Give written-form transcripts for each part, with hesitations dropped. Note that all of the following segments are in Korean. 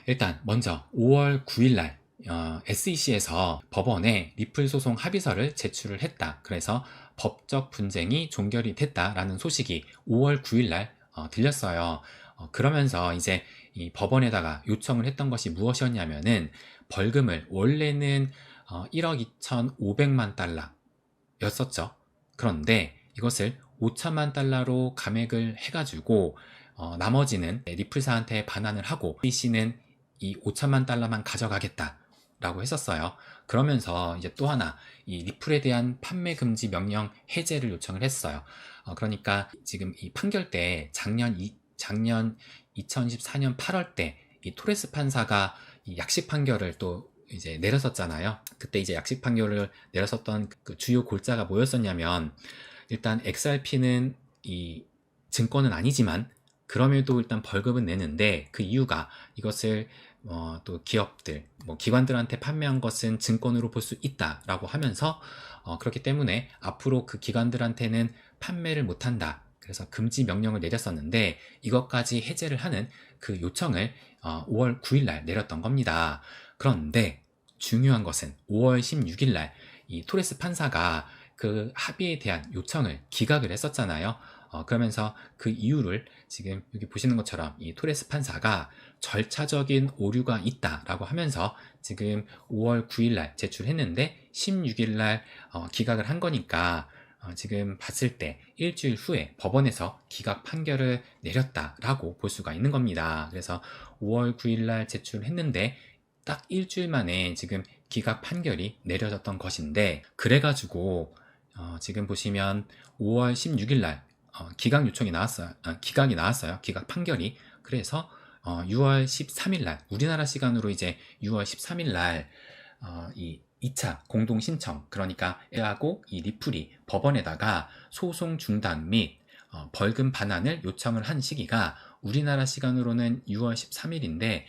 일단 먼저 5월 9일 날 SEC에서 법원에 리플 소송 합의서를 제출을 했다. 그래서 법적 분쟁이 종결이 됐다라는 소식이 5월 9일 날 들렸어요. 그러면서 이제 이 법원에다가 요청을 했던 것이 무엇이었냐면은 벌금을 원래는 1억 2,500만 달러였었죠. 그런데 이것을 5천만 달러로 감액을 해가지고 나머지는 리플사한테 반환을 하고 B씨는 이 5천만 달러만 가져가겠다라고 했었어요. 그러면서 이제 또 하나 이 리플에 대한 판매 금지 명령 해제를 요청을 했어요. 그러니까 지금 이 판결 때 작년 2024년 8월 때 이 토레스 판사가 이 약식 판결을 또 이제 내렸었잖아요. 그때 이제 약식 판결을 내렸었던 그 주요 골자가 뭐였었냐면, 일단 XRP는 이 증권은 아니지만 그럼에도 일단 벌금은 내는데, 그 이유가 이것을 또 기업들, 기관들한테 판매한 것은 증권으로 볼 수 있다라고 하면서 그렇기 때문에 앞으로 그 기관들한테는 판매를 못한다. 그래서 금지 명령을 내렸었는데 이것까지 해제를 하는 그 요청을 5월 9일 날 내렸던 겁니다. 그런데 중요한 것은 5월 16일 날 이 토레스 판사가 그 합의에 대한 요청을 기각을 했었잖아요. 그러면서 그 이유를 지금 여기 보시는 것처럼 이 토레스 판사가 절차적인 오류가 있다라고 하면서 지금 5월 9일 날 제출했는데 16일 날 기각을 한 거니까 지금 봤을 때 일주일 후에 법원에서 기각 판결을 내렸다라고 볼 수가 있는 겁니다. 그래서 5월 9일 날 제출했는데 딱 일주일 만에 지금 기각 판결이 내려졌던 것인데, 그래가지고 지금 보시면 5월 16일 날 기각 요청이 나왔어요. 기각이 나왔어요. 기각 판결이. 그래서 6월 13일 날 우리나라 시간으로 이제 6월 13일 날 이 2차 공동 신청, 그러니까 A하고 이 리플이 법원에다가 소송 중단 및 벌금 반환을 요청을 한 시기가 우리나라 시간으로는 6월 13일인데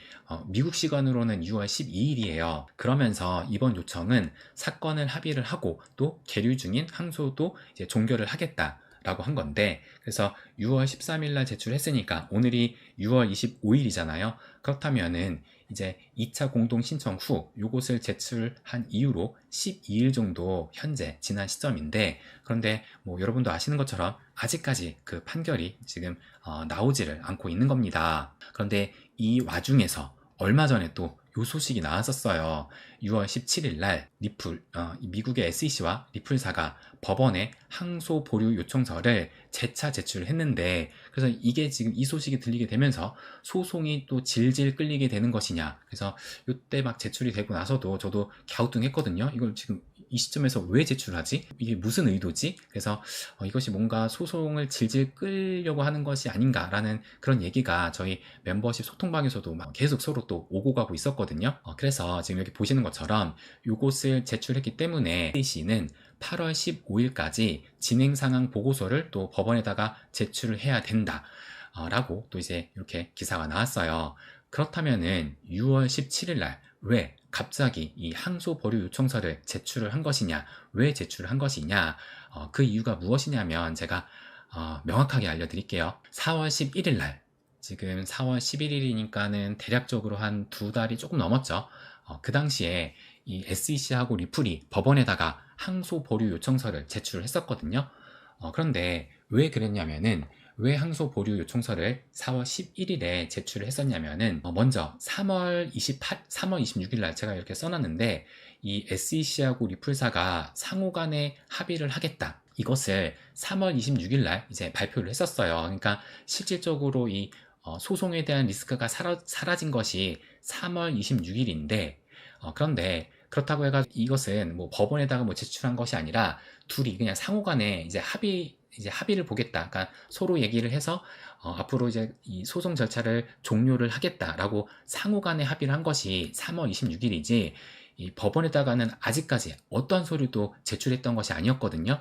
미국 시간으로는 6월 12일이에요. 그러면서 이번 요청은 사건을 합의를 하고 또 계류 중인 항소도 이제 종결을 하겠다라고 한 건데, 그래서 6월 13일 날 제출했으니까 오늘이 6월 25일이잖아요. 그렇다면은 이제 2차 공동 신청 후 요것을 제출한 이후로 12일 정도 현재 지난 시점인데, 그런데 여러분도 아시는 것처럼 아직까지 그 판결이 지금 나오지를 않고 있는 겁니다. 그런데 이 와중에서 얼마 전에 또 요 소식이 나왔었어요. 6월 17일 날 미국의 SEC와 리플사가 법원에 항소 보류 요청서를 재차 제출했는데, 그래서 이게 지금 이 소식이 들리게 되면서 소송이 또 질질 끌리게 되는 것이냐. 그래서 이때 막 제출이 되고 나서도 저도 갸우뚱했거든요. 이걸 지금 이 시점에서 왜 제출하지? 이게 무슨 의도지? 그래서 이것이 뭔가 소송을 질질 끌려고 하는 것이 아닌가라는 그런 얘기가 저희 멤버십 소통방에서도 막 계속 서로 또 오고 가고 있었거든요. 그래서 지금 여기 보시는 것처럼 요것을 제출했기 때문에 SEC는 8월 15일까지 진행 상황 보고서를 또 법원에다가 제출을 해야 된다. 라고 또 이제 이렇게 기사가 나왔어요. 그렇다면은 6월 17일 날 왜 갑자기 이 항소 보류 요청서를 제출을 한 것이냐, 왜 제출을 한 것이냐, 그 이유가 무엇이냐면 제가 명확하게 알려드릴게요. 4월 11일 날, 지금 4월 11일이니까는 대략적으로 한 2달이 조금 넘었죠. 그 당시에 이 SEC하고 리플이 법원에다가 항소 보류 요청서를 제출을 했었거든요. 그런데 왜 그랬냐면은, 왜 항소 보류 요청서를 4월 11일에 제출을 했었냐면은, 먼저 3월 26일 날 제가 이렇게 써놨는데, 이 SEC하고 리플사가 상호 간에 합의를 하겠다. 이것을 3월 26일 날 이제 발표를 했었어요. 그러니까 실질적으로 이 소송에 대한 리스크가 사라진 것이 3월 26일인데, 그런데 그렇다고 해가지고 이것은 법원에다가 제출한 것이 아니라 둘이 그냥 상호 간에 이제 합의를 보겠다. 그러니까 서로 얘기를 해서 앞으로 이제 이 소송 절차를 종료를 하겠다라고 상호 간에 합의를 한 것이 3월 26일이지, 이 법원에다가는 아직까지 어떤 서류도 제출했던 것이 아니었거든요.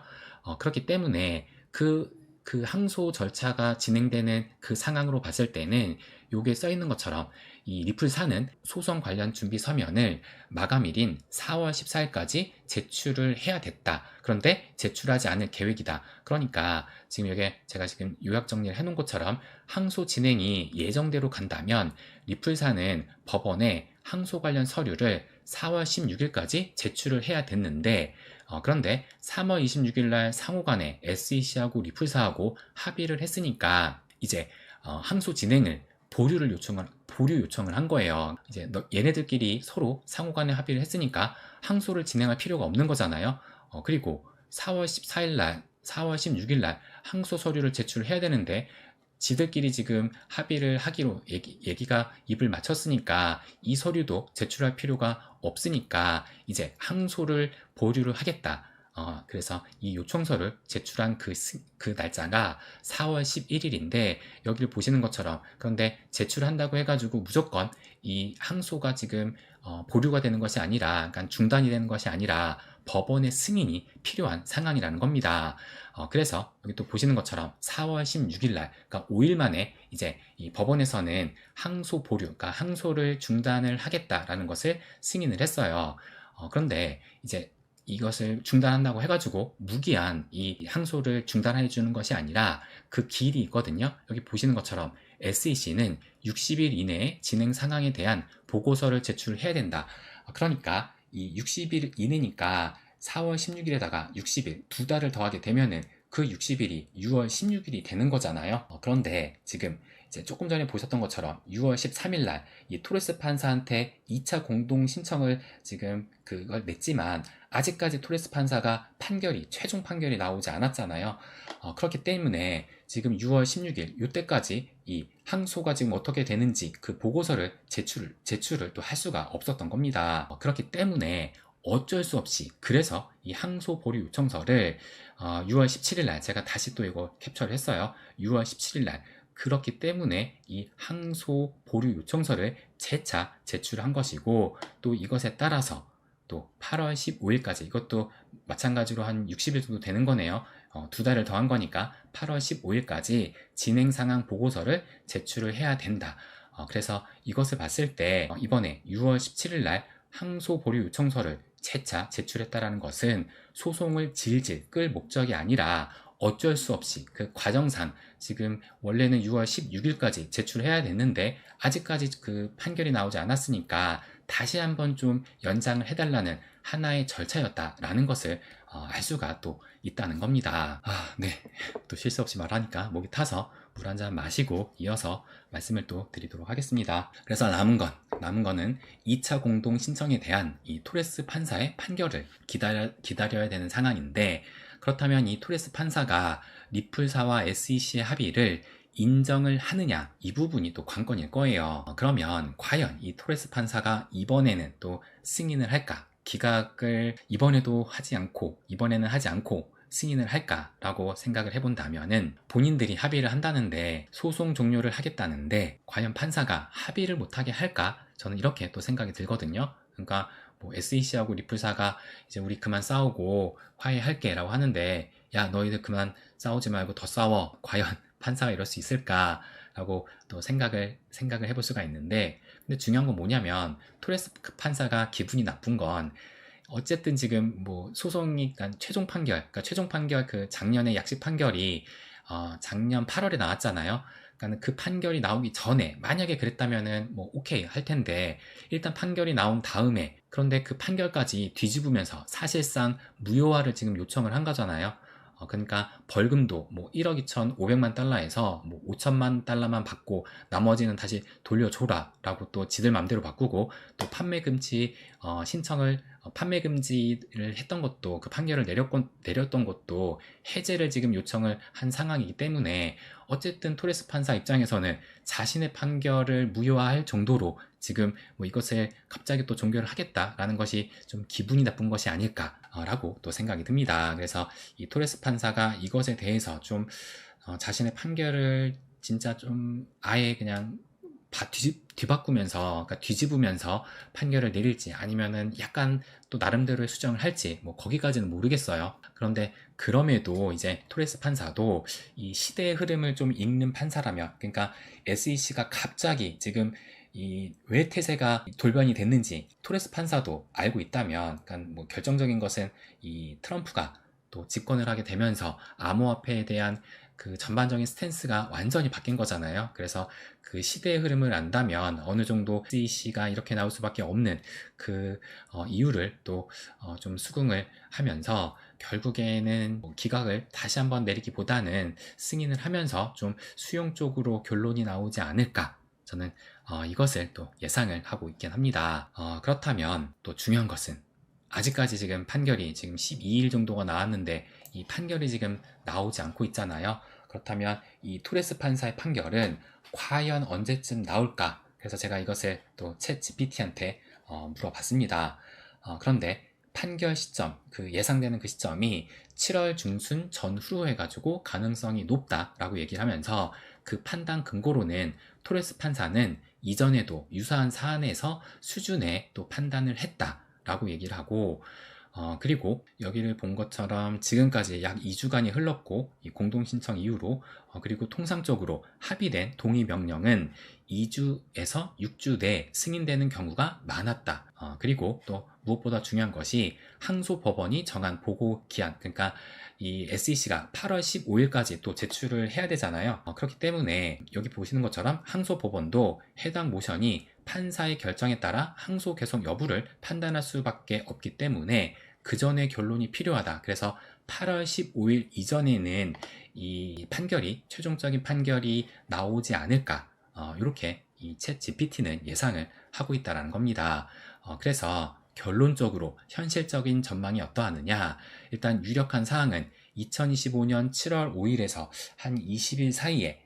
그렇기 때문에 그 그 항소 절차가 진행되는 그 상황으로 봤을 때는 요게 써 있는 것처럼 이 리플사는 소송 관련 준비 서면을 마감일인 4월 14일까지 제출을 해야 됐다. 그런데 제출하지 않을 계획이다. 그러니까 지금 이게 제가 지금 요약 정리를 해놓은 것처럼 항소 진행이 예정대로 간다면 리플사는 법원에 항소 관련 서류를 4월 16일까지 제출을 해야 됐는데 그런데 3월 26일 날 상호간에 SEC하고 리플사하고 합의를 했으니까 이제 항소 진행을 보류 요청을 한 거예요. 이제 얘네들끼리 서로 상호간에 합의를 했으니까 항소를 진행할 필요가 없는 거잖아요. 그리고 4월 14일 날, 4월 16일 날 항소 서류를 제출해야 되는데 지들끼리 지금 합의를 하기로 얘기가 입을 맞췄으니까 이 서류도 제출할 필요가 없으니까 이제 항소를 보류를 하겠다. 그래서 이 요청서를 제출한 그 날짜가 4월 11일인데 여기를 보시는 것처럼 그런데 제출한다고 해가지고 무조건 이 항소가 지금 보류가 되는 것이 아니라 그러니까 중단이 되는 것이 아니라 법원의 승인이 필요한 상황이라는 겁니다. 그래서 여기 또 보시는 것처럼 4월 16일 날, 그러니까 5일 만에 이제 이 법원에서는 항소 보류, 그러니까 항소를 중단을 하겠다라는 것을 승인을 했어요. 그런데 이제 이것을 중단한다고 해가지고 무기한 이 항소를 중단해 주는 것이 아니라 그 기일이 있거든요. 여기 보시는 것처럼 SEC는 60일 이내에 진행 상황에 대한 보고서를 제출해야 된다. 그러니까 이 60일 이내니까 4월 16일에다가 60일 두 달을 더하게 되면은 그 60일이 6월 16일이 되는 거잖아요. 그런데 지금 이제 조금 전에 보셨던 것처럼 6월 13일 날 이 토레스 판사한테 2차 공동 신청을 지금 그걸 냈지만 아직까지 토레스 판사가 최종 판결이 나오지 않았잖아요. 그렇기 때문에 지금 6월 16일 이때까지 이 항소가 지금 어떻게 되는지 그 보고서를 제출을 또 할 수가 없었던 겁니다. 그렇기 때문에 어쩔 수 없이 그래서 이 항소 보류 요청서를 6월 17일 날 제가 다시 또 이거 캡처를 했어요. 6월 17일 날 그렇기 때문에 이 항소 보류 요청서를 재차 제출한 것이고 또 이것에 따라서 또 8월 15일까지 이것도 마찬가지로 한 60일 정도 되는 거네요. 두 달을 더한 거니까 8월 15일까지 진행 상황 보고서를 제출을 해야 된다. 그래서 이것을 봤을 때 이번에 6월 17일 날 항소 보류 요청서를 재차 제출했다라는 것은 소송을 질질 끌 목적이 아니라 어쩔 수 없이 그 과정상 지금 원래는 6월 16일까지 제출해야 됐는데 아직까지 그 판결이 나오지 않았으니까 다시 한번 좀 연장을 해달라는 하나의 절차였다라는 것을 알 수가 또 있다는 겁니다. 네. 또 실수 없이 말하니까 목이 타서 물 한 잔 마시고 이어서 말씀을 또 드리도록 하겠습니다. 그래서 남은 거는 2차 공동 신청에 대한 이 토레스 판사의 판결을 기다려야 되는 상황인데 그렇다면 이 토레스 판사가 리플사와 SEC의 합의를 인정을 하느냐 이 부분이 또 관건일 거예요. 그러면 과연 이 토레스 판사가 이번에는 또 승인을 할까? 기각을 이번에는 하지 않고 승인을 할까라고 생각을 해본다면은 본인들이 합의를 한다는데 소송 종료를 하겠다는데 과연 판사가 합의를 못하게 할까? 저는 이렇게 또 생각이 들거든요. 그러니까 뭐 SEC하고 리플사가 이제 우리 그만 싸우고 화해할게 라고 하는데 야 너희들 그만 싸우지 말고 더 싸워. 과연 판사가 이럴 수 있을까? 라고 또 생각을 해볼 수가 있는데 근데 중요한 건 뭐냐면 토레스 판사가 기분이 나쁜 건 어쨌든 지금 뭐 소송이 최종 판결 그 작년에 약식 판결이 작년 8월에 나왔잖아요. 그러니까 그 판결이 나오기 전에 만약에 그랬다면은 뭐 오케이 할 텐데 일단 판결이 나온 다음에 그런데 그 판결까지 뒤집으면서 사실상 무효화를 지금 요청을 한 거잖아요. 그러니까 벌금도 뭐 1억 2,500만 달러에서 뭐 5천만 달러만 받고 나머지는 다시 돌려줘라 라고 또 지들 맘대로 바꾸고 또 판매 금지 판매 금지를 했던 것도 그 판결을 내렸던 것도 해제를 지금 요청을 한 상황이기 때문에 어쨌든 토레스 판사 입장에서는 자신의 판결을 무효화할 정도로 지금 뭐 이것을 갑자기 또 종결을 하겠다라는 것이 좀 기분이 나쁜 것이 아닐까라고 또 생각이 듭니다. 그래서 이 토레스 판사가 이것에 대해서 좀 자신의 판결을 진짜 좀 아예 그냥 뒤바꾸면서, 그러니까 뒤집으면서 판결을 내릴지, 아니면은 약간 또 나름대로의 수정을 할지, 뭐 거기까지는 모르겠어요. 그런데 그럼에도 이제 토레스 판사도 이 시대의 흐름을 좀 읽는 판사라면, 그러니까 SEC가 갑자기 지금 이 왜 태세가 돌변이 됐는지 토레스 판사도 알고 있다면, 그러니까 뭐 결정적인 것은 이 트럼프가 또 집권을 하게 되면서 암호화폐에 대한 그 전반적인 스탠스가 완전히 바뀐 거잖아요. 그래서 그 시대의 흐름을 안다면 어느 정도 SEC가 이렇게 나올 수밖에 없는 그 이유를 또 좀 수긍을 하면서 결국에는 뭐 기각을 다시 한번 내리기보다는 승인을 하면서 좀 수용적으로 결론이 나오지 않을까. 저는 이것을 또 예상을 하고 있긴 합니다. 그렇다면 또 중요한 것은 아직까지 지금 판결이 지금 12일 정도가 나왔는데 이 판결이 지금 나오지 않고 있잖아요. 그렇다면 이 토레스 판사의 판결은 과연 언제쯤 나올까? 그래서 제가 이것을 또 챗 GPT한테 물어봤습니다. 그런데 판결 시점, 그 예상되는 그 시점이 7월 중순 전후로 해가지고 가능성이 높다라고 얘기를 하면서 그 판단 근거로는 토레스 판사는 이전에도 유사한 사안에서 수준의 또 판단을 했다라고 얘기를 하고, 그리고 여기를 본 것처럼 지금까지 약 2주간이 흘렀고 이 공동신청 이후로 그리고 통상적으로 합의된 동의 명령은 2주에서 6주 내에 승인되는 경우가 많았다. 그리고 또 무엇보다 중요한 것이 항소법원이 정한 보고 기한, 그러니까 이 SEC가 8월 15일까지 또 제출을 해야 되잖아요. 그렇기 때문에 여기 보시는 것처럼 항소법원도 해당 모션이 판사의 결정에 따라 항소 개속 여부를 판단할 수밖에 없기 때문에 그 전에 결론이 필요하다. 그래서 8월 15일 이전에는 이 판결이, 최종적인 판결이 나오지 않을까. 이렇게 이 챗 GPT는 예상을 하고 있다는 겁니다. 그래서 결론적으로 현실적인 전망이 어떠하느냐. 일단 유력한 사항은 2025년 7월 5일에서 한 20일 사이에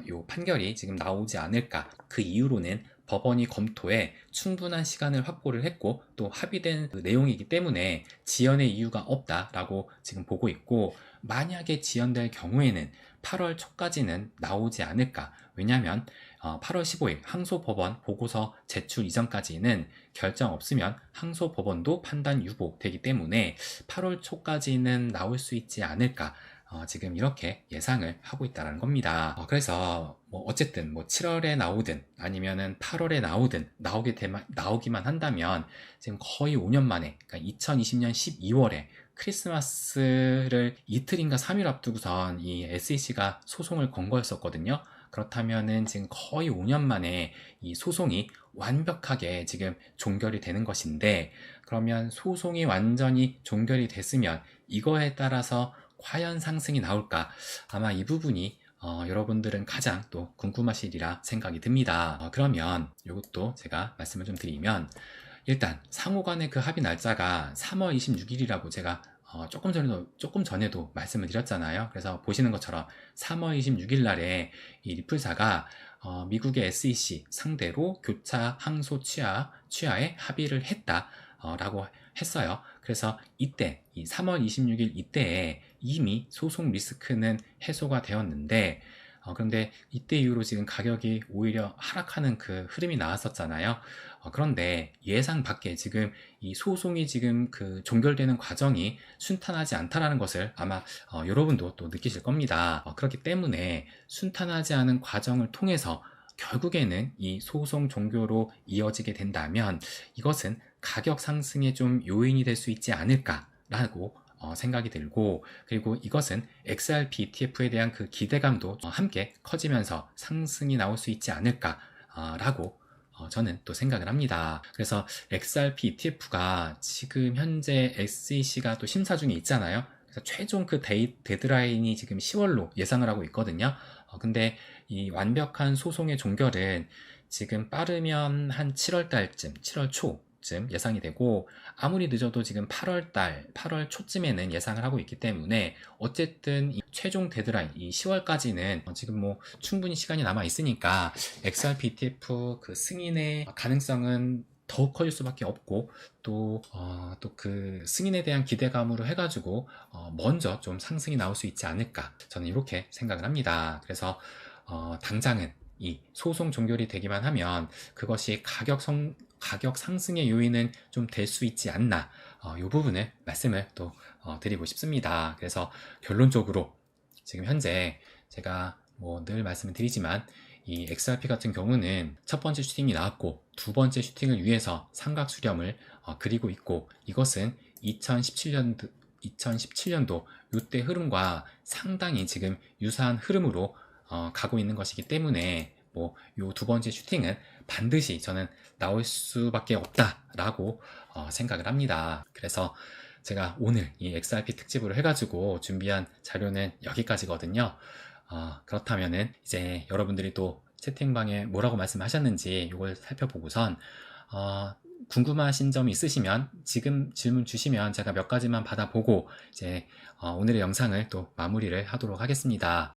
요 판결이 지금 나오지 않을까. 그 이후로는 법원이 검토에 충분한 시간을 확보를 했고 또 합의된 그 내용이기 때문에 지연의 이유가 없다라고 지금 보고 있고, 만약에 지연될 경우에는 8월 초까지는 나오지 않을까. 왜냐하면 8월 15일 항소법원 보고서 제출 이전까지는 결정 없으면 항소법원도 판단 유보되기 때문에 8월 초까지는 나올 수 있지 않을까. 지금 이렇게 예상을 하고 있다는 겁니다. 그래서 뭐 어쨌든 뭐 7월에 나오든 아니면은 8월에 나오든 나오기만 한다면 지금 거의 5년 만에, 그러니까 2020년 12월에 크리스마스를 이틀인가 3일 앞두고선 이 SEC가 소송을 건 거였었거든요. 그렇다면은 지금 거의 5년 만에 이 소송이 완벽하게 지금 종결이 되는 것인데, 그러면 소송이 완전히 종결이 됐으면 이거에 따라서 과연 상승이 나올까? 아마 이 부분이 여러분들은 가장 또 궁금하시리라 생각이 듭니다. 그러면 이것도 제가 말씀을 좀 드리면, 일단 상호 간의 그 합의 날짜가 3월 26일이라고 제가 조금 전에도 말씀을 드렸잖아요. 그래서 보시는 것처럼 3월 26일 날에 이 리플사가 미국의 SEC 상대로 교차 항소 취하에 합의를 했다라고 했어요. 그래서 이때 이 3월 26일 이때에 이미 소송 리스크는 해소가 되었는데, 그런데 이때 이후로 지금 가격이 오히려 하락하는 그 흐름이 나왔었잖아요. 그런데 예상 밖에 지금 이 소송이 지금 그 종결되는 과정이 순탄하지 않다라는 것을 아마 여러분도 또 느끼실 겁니다. 그렇기 때문에 순탄하지 않은 과정을 통해서 결국에는 이 소송 종결로 이어지게 된다면 이것은 가격 상승의 좀 요인이 될 수 있지 않을까라고 생각이 들고, 그리고 이것은 XRP ETF에 대한 그 기대감도 함께 커지면서 상승이 나올 수 있지 않을까라고 저는 또 생각을 합니다. 그래서 XRP ETF가 지금 현재 SEC가 또 심사 중에 있잖아요. 그래서 최종 그 데드라인이 지금 10월로 예상을 하고 있거든요. 근데 이 완벽한 소송의 종결은 지금 빠르면 한 7월 달쯤, 7월 초쯤 예상이 되고, 아무리 늦어도 지금 8월 초쯤에는 예상을 하고 있기 때문에 어쨌든 이 최종 데드라인, 이 10월까지는 지금 뭐 충분히 시간이 남아 있으니까 XRP ETF 그 승인의 가능성은 더욱 커질 수밖에 없고, 또 그 승인에 대한 기대감으로 해가지고 먼저 좀 상승이 나올 수 있지 않을까, 저는 이렇게 생각을 합니다. 그래서 당장은 이 소송 종결이 되기만 하면 그것이 가격 상승의 요인은 좀 될 수 있지 않나, 이 부분을 말씀을 또 드리고 싶습니다. 그래서 결론적으로 지금 현재 제가 뭐 늘 말씀을 드리지만 이 XRP 같은 경우는 첫 번째 슈팅이 나왔고 두 번째 슈팅을 위해서 삼각 수렴을 그리고 있고, 이것은 2017년도 이때 흐름과 상당히 지금 유사한 흐름으로 가고 있는 것이기 때문에 뭐 요 두 번째 슈팅은 반드시 저는 나올 수밖에 없다라고 생각을 합니다. 그래서 제가 오늘 이 XRP 특집으로 해가지고 준비한 자료는 여기까지거든요. 그렇다면은 이제 여러분들이 또 채팅방에 뭐라고 말씀하셨는지 이걸 살펴보고선 궁금하신 점이 있으시면 지금 질문 주시면 제가 몇 가지만 받아보고 이제 오늘의 영상을 또 마무리를 하도록 하겠습니다.